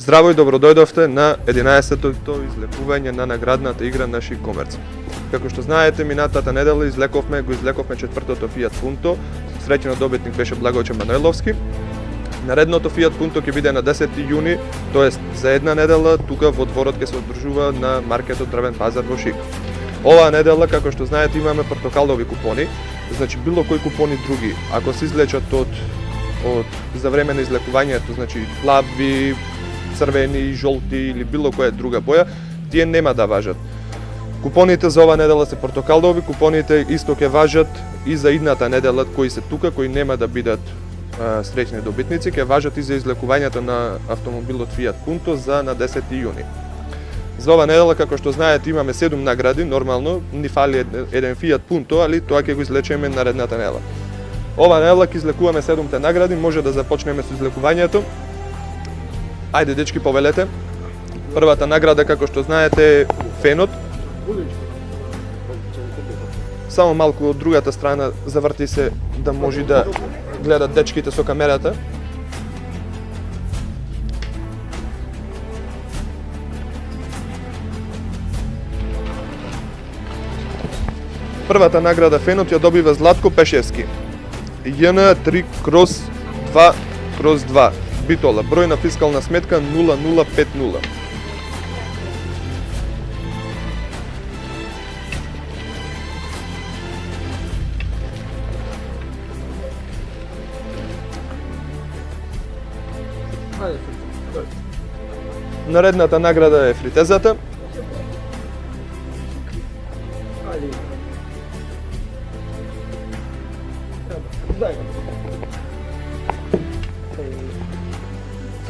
Здраво и добродојдовте на 11-тото излекување на наградната игра на Шик Комерц. Како што знаете, минатата недела го излековме четвртото Fiat Punto. Среќен добитник беше Благојче Манојловски. Наредното Fiat Punto ќе биде на 10 јуни, тоест за една недела, тука во дворот ќе се одржува на маркетот Дрвен пазар во Шик. Оваа недела, како што знаете, имаме портокалови купони, значи било кои купони други, ако се излечат од за време на излекувањето, значи плави, црвени, жолти или било која друга боја, тие нема да важат. Купоните за ова недела се портокалови, купоните исто ќе важат и за идната недела, кои се тука, кои нема да бидат среќни добитници, ќе важат и за излекувањето на автомобилот Fiat Punto за на 10 јуни. За ова недела, како што знаете, имаме 7 награди, нормално, ни фали еден Fiat Punto, али тоа ќе го излечеме наредната недела. Ова недела ќе излекуваме 7 награди, може да започнеме со излекувањето. Ајде, дечки, повелете. Првата награда, како што знаете, е фенот. Само малку од другата страна заврти се да може да гледат дечките со камерата. Првата награда фенот ја добива Златко Пешевски. JN 3/2/2. Битола, број на фискална сметка 0050. Наредната награда е фритезата.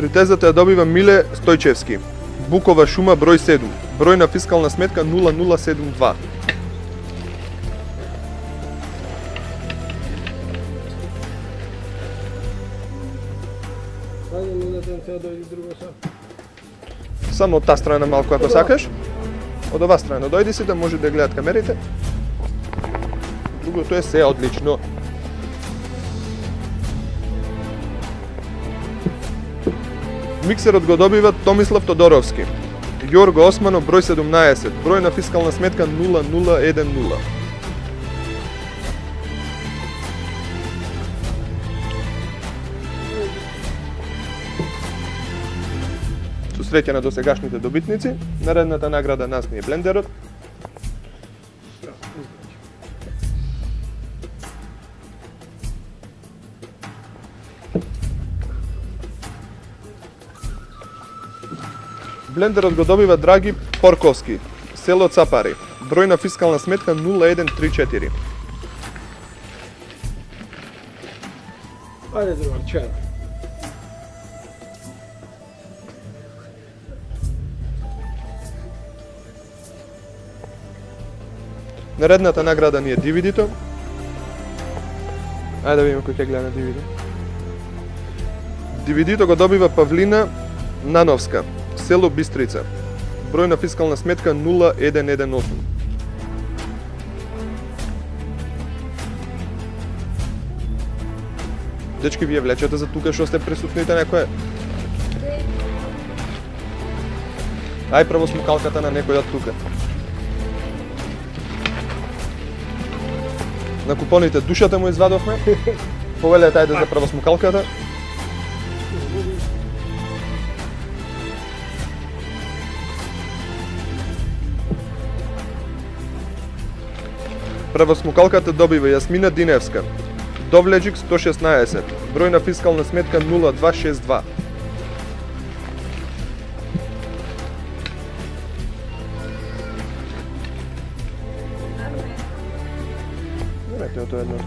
Фритезата ја добива Миле Стојчевски. Букова шума број 7. Број на фискална сметка 0072. Само од таа страна малку ако сакаш. Од оваа страна дојди си да може да гледат камерите. Другото е се одлично. Миксерот го добива Томислав Тодоровски. Јорго Османов, број 17. Број на фискална сметка 0010. Со среќа на досегашните добитници, наредната награда нас ни е блендерот. Блендерот го добива Драги Порковски, село Цапари. Број на фискална сметка 0134. Ајде, другар, чај. Наредната награда ни е DVD-то. Ајде да видиме кој ќе гледа на DVD. DVD-то го добива Павлина Нановска, село Бистрица. Број на фискална сметка 0118. Дечки, вие влечете за тука што сте присутните некој? Ај прво смукалката на некој од тука. На купоните душата му извадовме. Повелете, ајде за прво смукалката. Прва смукалката добива Јасмина Диневска. Довлеџик 116. Број на фискална сметка 0262. Немете ото едното.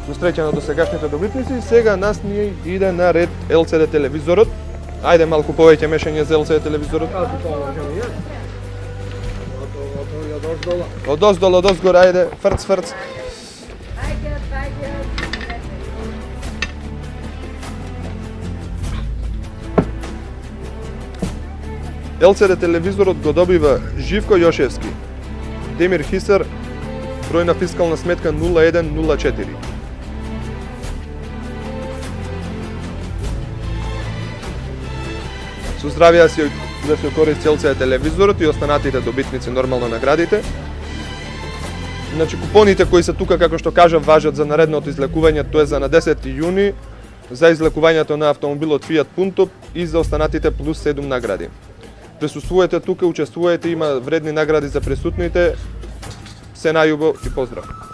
Со среќа на досегашните добитници, сега нас ни иде на ред LCD телевизорот. Ајде малку повеќе мешање за LCD телевизорот. Од оздола, од озгора, ајде, фрц. LCD телевизорот го добива Живко Јошевски. Демир Хисар, број на фискална сметка 0104. Со здравје да се користи LCD телевизорот и останатите добитници нормално наградите. Значи купоните кои се тука, како што кажав, важат за наредното излекување, тоа е за на 10 јуни, за излекувањето на автомобилот Fiat Punto и за останатите плюс 7 награди. Присуствувате тука, учествувате, има вредни награди за присутните. Се најубаво и поздрав!